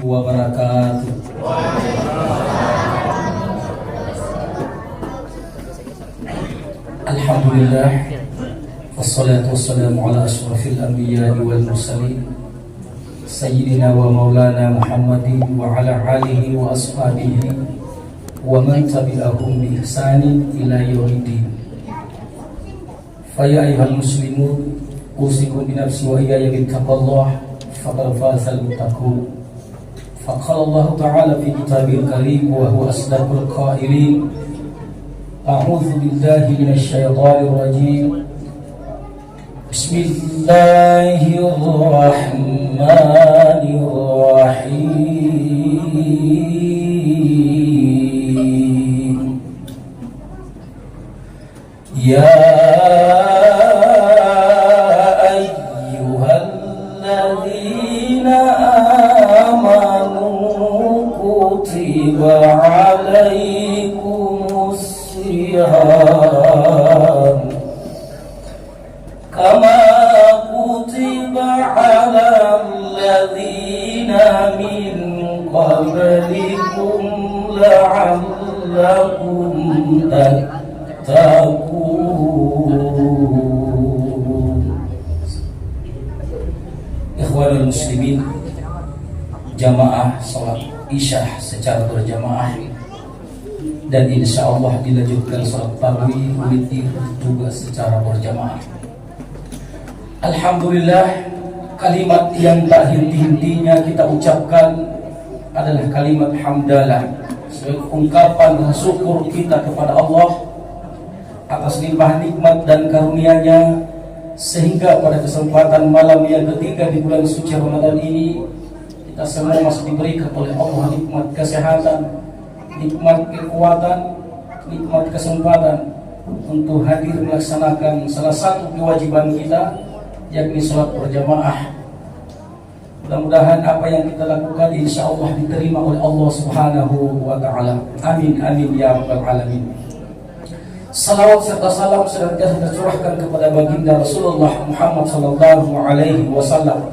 wabarakatuh. Alhamdulillah, wassalatu wassalamu ala asyrafil anbiya'i wal mursalin sayyidina wa maulana Muhammadin wa ala alihi wa ashabihi wa man tabi'ahum bi ihsanin ila yaumiddin. Fa ya ayyuhal muslimun, usikum bi nafsi wa iyaya bittaqwallah faqad fazal muttaqun. Faqala Allah ta'ala fi kitabil karim wa huwa asdaqul qailin. A'udzu billahi minasy syaithanir rajim. Bismillahirrahmanirrahim. Ya ayyuhalladzina amanu kutiba 'alaikumus siyam kama kutiba 'alal ladzina min qablikum la'allakum tattaqun. Ikhwanul muslimin, jamaah salat Isya secara berjamaah dan insya Allah dilanjutkan salat tarawih witir juga secara berjamaah. Alhamdulillah, kalimat yang tak henti-hentinya kita ucapkan adalah kalimat hamdalah, sebagai ungkapan syukur kita kepada Allah atas limpah nikmat dan karunia-Nya, sehingga pada kesempatan malam yang ketiga di bulan suci Ramadan ini kita semua masih diberikan oleh Allah nikmat kesehatan, nikmat kekuatan, nikmat kesempatan untuk hadir melaksanakan salah satu kewajiban kita, yakni sholat berjamaah. Mudah-mudahan apa yang kita lakukan insya Allah diterima oleh Allah Subhanahu wa Ta'ala. Amin amin ya rabbal alamin. Salawat serta salam senantiasa tercurahkan kepada baginda Rasulullah Muhammad sallallahu alaihi wasallam,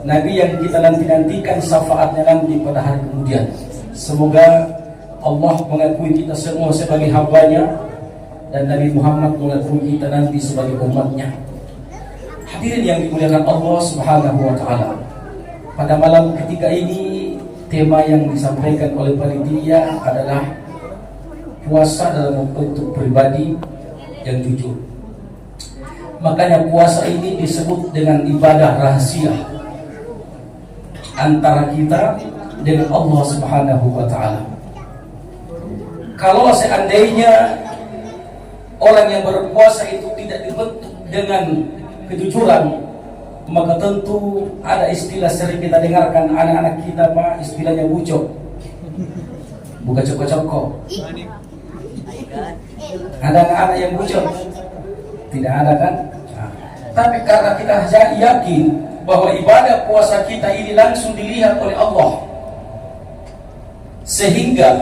Nabi yang kita nanti-nantikan syafaatnya nanti pada hari kemudian. Semoga Allah mengakui kita semua sebagai hamba-Nya dan Nabi Muhammad mengakui kita nanti sebagai umat-Nya. Hadirin yang dimuliakan Allah Subhanahu wa Ta'ala, pada malam ketiga ini tema yang disampaikan oleh panitia adalah puasa dalam bentuk pribadi yang jujur. Makanya puasa ini disebut dengan ibadah rahasia antara kita dengan Allah Subhanahu wa Ta'ala. Kalau seandainya orang yang berpuasa itu tidak dibentuk dengan kejujuran, maka tentu ada istilah sering kita dengarkan anak-anak kita, Pak, istilahnya bucok, buka coko-coko. Ada anak-anak yang bucok? Tidak ada kan? Nah, tapi karena kita yakin bahwa ibadah puasa kita ini langsung dilihat oleh Allah, sehingga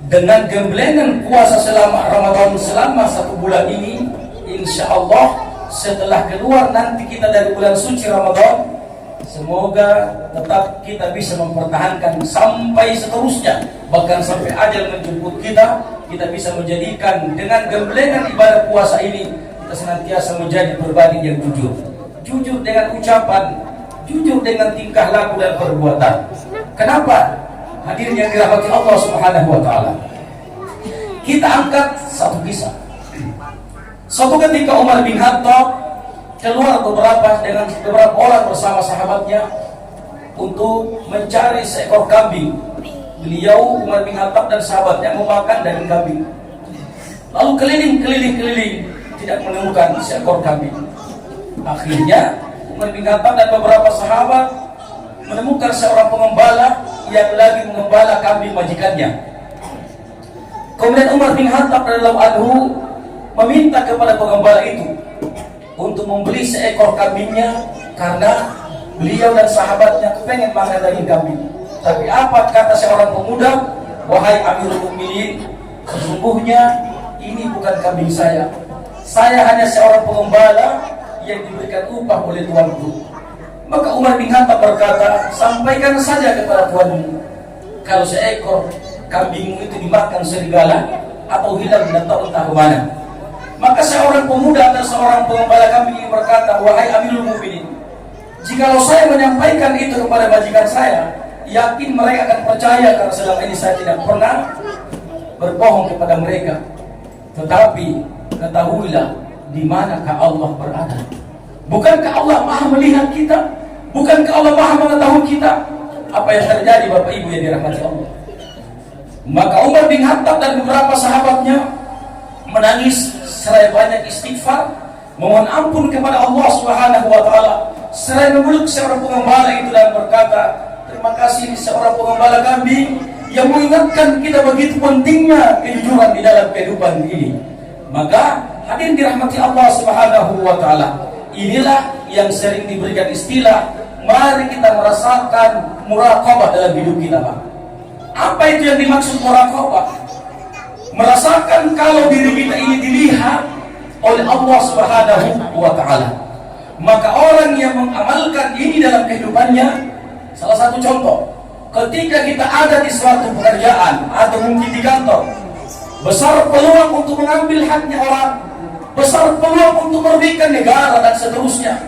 dengan gemblengan puasa selama Ramadan selama 1 bulan ini, insya Allah setelah keluar nanti kita dari bulan suci Ramadan, semoga tetap kita bisa mempertahankan sampai seterusnya, bahkan sampai ajal menjemput kita bisa menjadikan dengan gemblengan ibadah puasa ini kita senantiasa menjadi pribadi yang jujur. Jujur dengan ucapan, jujur dengan tingkah laku dan perbuatan. Kenapa? Hadirin yang dirahmati Allah Subhanahu wa Ta'ala, kita angkat satu kisah. Suatu ketika Umar bin Khattab keluar dengan beberapa orang bersama sahabatnya untuk mencari seekor kambing. Beliau Umar bin Khattab dan sahabatnya memakan daging kambing. Lalu keliling tidak menemukan seekor kambing. Akhirnya Umar bin Khattab dan beberapa sahabat menemukan seorang pengembala yang lagi mengembala kambing majikannya. Kemudian Umar bin Khattab radhiyallahu anhu meminta kepada pengembala itu untuk membeli seekor kambingnya karena beliau dan sahabatnya pengen makan daging kambing. Tapi apa kata seorang pemuda? Wahai Amirul Mukminin, sesungguhnya ini bukan kambing saya hanya seorang pengembala yang diberikan upah oleh tuanku. Maka Umar bin Khattab berkata, sampaikan saja kepada tuanmu, kalau seekor kambingmu itu dimakan serigala atau hilang dan tak entah kemana. Maka seorang pemuda atau seorang pengembala kambing ini berkata, wahai Amirul Mukminin, jikalau saya menyampaikan itu kepada majikan saya, yakin mereka akan percaya karena selama ini saya tidak pernah berbohong kepada mereka. Tetapi ketahuilah di manakah Allah berada. Bukankah Allah Maha melihat kita? Bukankah Allah Maha mengetahui kita? Apa yang terjadi Bapak Ibu yang dirahmati Allah? Maka Umar bin Khattab dan beberapa sahabatnya menangis seraya banyak istighfar, memohon ampun kepada Allah Subhanahu wa taala, seraya memeluk seorang pengembala itu dan berkata, terima kasih seorang pengembala kambing yang mengingatkan kita begitu pentingnya kejujuran di dalam kehidupan ini. Maka hadirin dirahmati Allah Subhanahu wa taala, inilah yang sering diberikan istilah, mari kita merasakan muraqabah dalam hidup kita, Pak. Apa itu yang dimaksud muraqabah? Merasakan kalau diri kita ini dilihat oleh Allah Subhanahu wa taala. Maka orang yang mengamalkan ini dalam kehidupannya, salah satu contoh, ketika kita ada di suatu pekerjaan atau mungkin di kantor, besar peluang untuk mengambil haknya orang, besar peluang untuk merugikan negara dan seterusnya.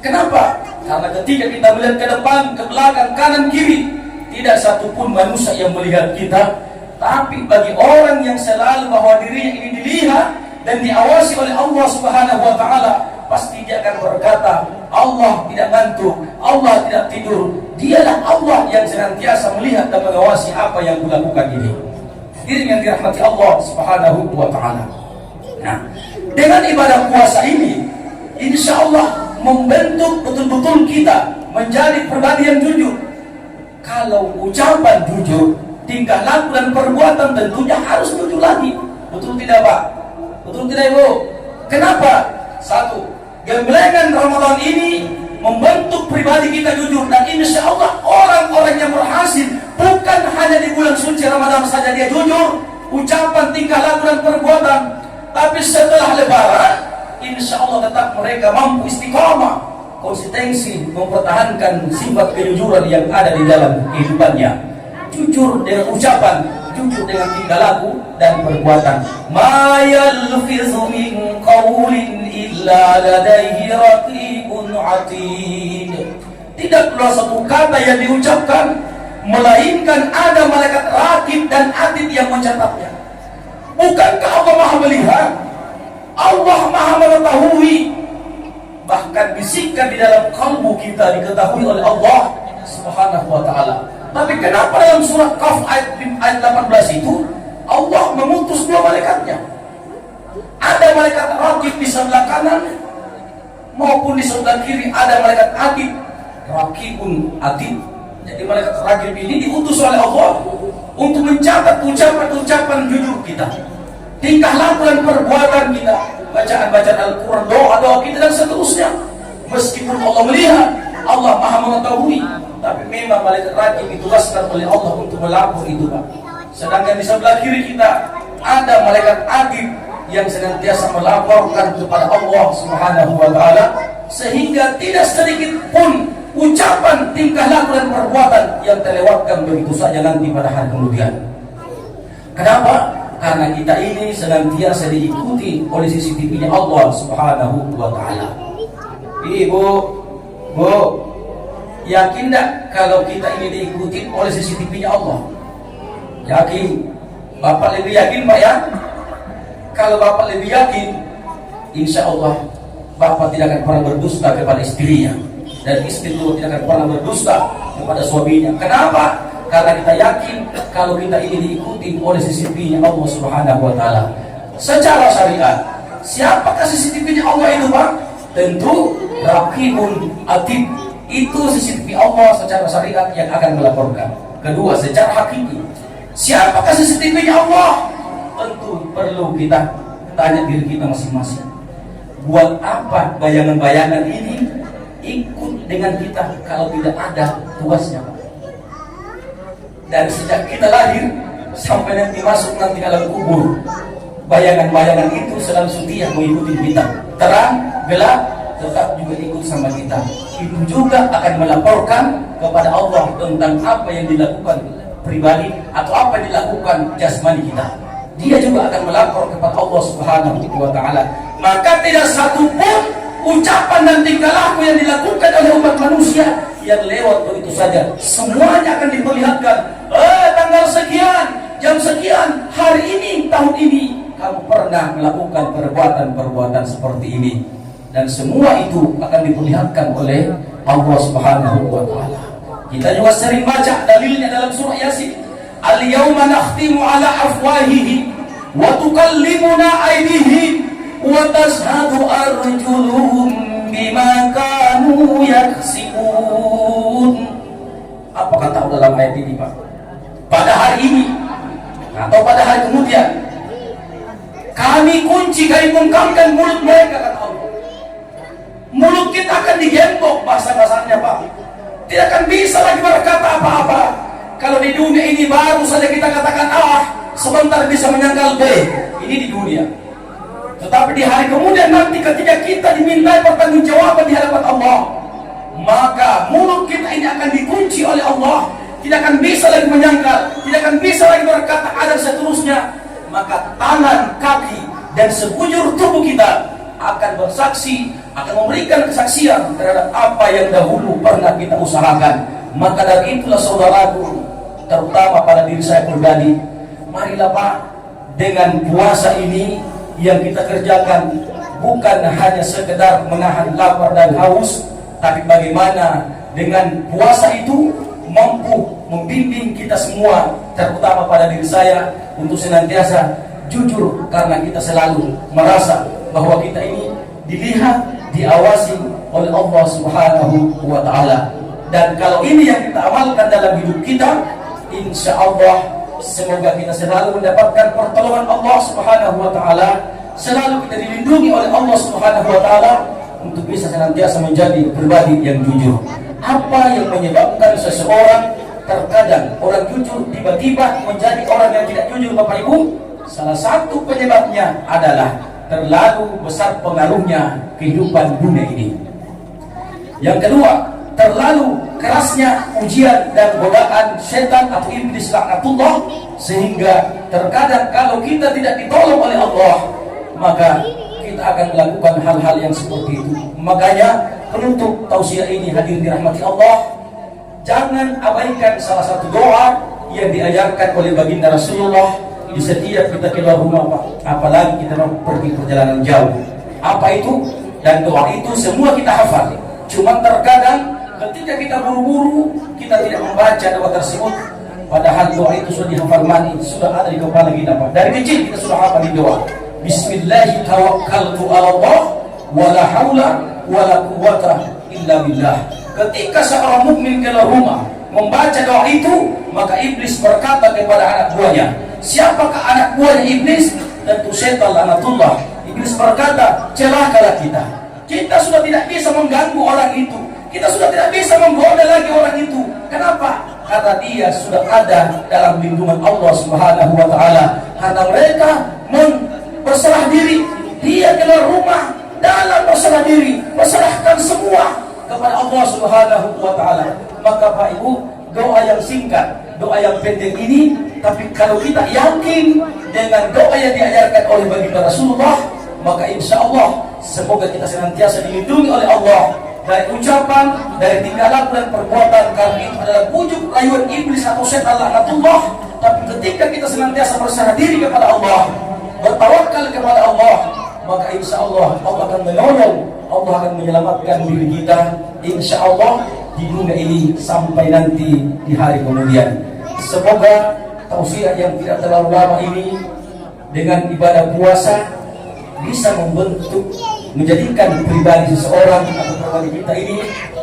Kenapa? Karena ketika kita melihat ke depan, ke belakang, kanan, kiri, tidak satupun manusia yang melihat kita. Tapi bagi orang yang selalu bahwa dirinya ini dilihat dan diawasi oleh Allah Subhanahu wa taala, pasti dia akan berkata, Allah tidak ngantuk, Allah tidak tidur. Dialah Allah yang senantiasa melihat dan mengawasi apa yang kulakukan ini. Diri yang dirahmati Allah Subhanahu wa taala. Nah, dengan ibadah puasa ini, insya Allah membentuk betul-betul kita menjadi pribadi yang jujur. Kalau ucapan jujur, tingkah laku dan perbuatan tentunya harus jujur lagi. Betul tidak, Pak? Betul tidak, Ibu? Kenapa? Satu, gemblengan Ramadan ini membentuk pribadi kita jujur, dan insya Allah orang-orang yang berhasil bukan hanya di bulan suci Ramadan saja dia jujur, ucapan, tingkah laku dan perbuatan, tapi setelah Lebaran insya Allah tetap mereka mampu istiqamah, konsistensi mempertahankan sifat kejujuran yang ada di dalam kehidupannya. Jujur dengan ucapan, jujur dengan tingkah laku dan perbuatan. Ma yalfizu min qawlin illa ladaihi raqibun atid. Tidak pula satu kata yang diucapkan melainkan ada malaikat raqib dan atid yang mencatatnya. Bukankah Allah Maha melihat? Allah Maha mengetahui. Bahkan bisikan di dalam kalbu kita diketahui oleh Allah Subhanahu wa taala. Tapi kenapa dalam surat Qaf ayat 18 itu Allah mengutus dua malaikatnya? Ada malaikat raqib di sebelah kanan maupun di sebelah kiri, ada malaikat atid, raqibun atid. Jadi malaikat raqib ini diutus oleh Allah untuk mencatat ucapan-ucapan jujur kita, tingkah laku dan perbuatan kita, bacaan-bacaan Al-Quran, doa-doa kita dan seterusnya. Meskipun Allah melihat, Allah Maha mengetahui, tapi memang malaikat raqib ditugaskan oleh Allah untuk melapor itu, Pak. Sedangkan di sebelah kiri kita ada malaikat atid yang senantiasa melaporkan kepada Allah Subhanahu wa taala, sehingga tidak sedikit pun ucapan, tingkah laku dan perbuatan yang terlewatkan begitu saja nanti pada hari kemudian. Kenapa? Karena kita ini senantiasa diikuti oleh CCTV-nya Allah Subhanahu wa taala. Ibu, Bu, yakin tak kalau kita ini diikuti oleh CCTV-nya Allah? Yakin? Bapak lebih yakin, Pak, ya? Kalau Bapak lebih yakin, insya Allah Bapak tidak akan pernah berdusta kepada istrinya, dan istri itu tidak akan pernah berdusta kepada suaminya. Kenapa? Karena kita yakin kalau kita ini diikuti oleh CCTV-nya Allah Subhanahu wa taala. Secara syariat, siapakah CCTV-nya Allah itu, Pak? Tentu Raqibun Atid. Itu CCTV Allah secara syariat yang akan melaporkan. Kedua, secara hakiki, siapakah CCTV-nya Allah? Tentu perlu kita tanya diri kita masing-masing. Buat apa bayangan-bayangan ini ikut dengan kita kalau tidak ada tugasnya, Pak? Dari sejak kita lahir sampai nanti masuk nanti alam kubur, bayangan-bayangan itu selalu setia mengikuti kita, terang, gelap, tetap juga ikut sama kita. Itu juga akan melaporkan kepada Allah tentang apa yang dilakukan pribadi atau apa yang dilakukan jasmani kita. Dia juga akan melapor kepada Allah Subhanahu wa Ta'ala. Maka tidak satu pun ucapan dan tingkah laku yang dilakukan oleh umat manusia yang lewat begitu saja. Semuanya akan diperlihatkan. Tanggal sekian, jam sekian, hari ini, tahun ini, kamu pernah melakukan perbuatan-perbuatan seperti ini. Dan semua itu akan diperlihatkan oleh Allah Subhanahu wa Ta'ala. Kita juga sering baca dalilnya dalam surah Yasin. Al-yawma nakhtimu ala afwahihim wa tukallimuna aydihim wa tashhadu arjuluhum bima kanu yaksibun. Apa kata Allah dalam ayat ini, Pak? Pada hari ini atau pada hari kemudian kami kunci, kami bungkamkan mulut mereka, kata Allah. Mulut kita akan digembok, bahasa-bahasanya, Pak. Tidak akan bisa lagi berkata apa-apa. Kalau di dunia ini baru saja kita katakan A, sebentar bisa menyangkal B. Ini di dunia. Tetapi di hari kemudian nanti ketika kita dimintai pertanggungjawaban di hadapan Allah, maka mulut kita ini akan dikunci oleh Allah. Tidak akan bisa lagi menyangkal, tidak akan bisa lagi berkata A dan seterusnya. Maka tangan, kaki, dan sekujur tubuh kita akan bersaksi, akan memberikan kesaksian terhadap apa yang dahulu pernah kita usahakan. Maka dari itulah saudaraku, terutama pada diri saya pribadi, marilah Pak, dengan puasa ini yang kita kerjakan bukan hanya sekedar menahan lapar dan haus, tapi bagaimana dengan puasa itu mampu membimbing kita semua, terutama pada diri saya, untuk senantiasa jujur, karena kita selalu merasa bahwa kita ini dilihat, diawasi oleh Allah Subhanahu wa Ta'ala. Dan kalau ini yang kita amalkan dalam hidup kita, insya Allah semoga kita selalu mendapatkan pertolongan Allah Subhanahu wa Ta'ala, selalu kita dilindungi oleh Allah Subhanahu wa Ta'ala untuk bisa senantiasa menjadi pribadi yang jujur. Apa yang menyebabkan seseorang terkadang orang jujur tiba-tiba menjadi orang yang tidak jujur, Bapak Ibu? Salah satu penyebabnya adalah terlalu besar pengaruhnya kehidupan dunia ini. Yang kedua, terlalu kerasnya ujian dan godaan setan atau iblis laknatullah, sehingga terkadang kalau kita tidak ditolong oleh Allah, maka kita akan melakukan hal-hal yang seperti itu. Makanya penutup tausiah ini, hadirin dirahmati Allah, jangan abaikan salah satu doa yang diajarkan oleh baginda Rasulullah di setiap kita keluar rumah, Pak. Apalagi kita mau pergi perjalanan jauh. Apa itu? Dan doa itu semua kita hafal. Cuma terkadang ketika kita buru-buru, kita tidak membaca doa tersebut. Padahal doa itu sudah dihafal mani, sudah ada di kepala kita, Pak. Dari kecil kita sudah hafal di doa. Bismillahirrahmanirrahim, tawakkaltu 'ala Allah wa la haula wa la quwwata illa billah. Ketika seorang mukmin keluar rumah membaca doa itu, maka iblis berkata kepada anak buahnya, siapakah anak buahnya iblis? Tentu setan laknatullah. Iblis berkata, celakalah kita. Kita sudah tidak bisa mengganggu orang itu. Kita sudah tidak bisa menggoda lagi orang itu. Kenapa? Karena dia sudah ada dalam lindungan Allah Subhanahu wa Ta'ala. Karena mereka berserah diri. Dia keluar rumah dalam berserah diri, berserahkan semua kepada Allah Subhanahu wa Ta'ala. Maka Pak Ibu, doa yang singkat, doa yang pendek ini, tapi kalau kita yakin dengan doa yang diajarkan oleh baginda Rasulullah, maka insya Allah semoga kita senantiasa dilindungi oleh Allah dari ucapan, dari tingkah laku dan perbuatan, karena itu adalah bujuk rayuan iblis atau setan laknatullah. Tapi ketika kita senantiasa berserah diri kepada Allah, bertawakal kepada Allah, maka insya Allah Allah akan menolong, Allah akan menyelamatkan diri kita insya Allah di dunia ini sampai nanti di hari kemudian. Semoga tausiah yang tidak terlalu lama ini dengan ibadah puasa bisa membentuk, menjadikan pribadi seseorang atau pribadi kita ini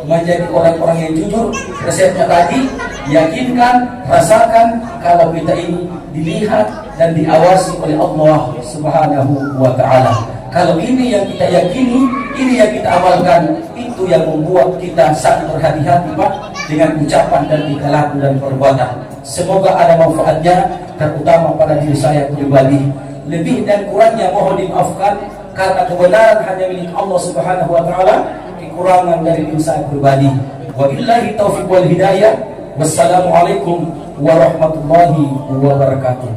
menjadi orang-orang yang jujur. Resepnya tadi, yakinkan, rasakan kalau kita ini dilihat dan diawasi oleh Allah Subhanahu wa Ta'ala. Kalau ini yang kita yakini, ini yang kita amalkan, itu yang membuat kita sangat berhati-hati, Pak, dengan ucapan dan tingkah laku dan perbuatan. Semoga ada manfaatnya, terutama pada diri saya pribadi. Lebih dan kurangnya mohon dimaafkan. karena kebenaran hanya milik Allah Subhanahu wa taala, kekurangan dari diri saya pribadi. Wabillahi taufiq wal hidayah. Wassalamualaikum warahmatullahi wabarakatuh.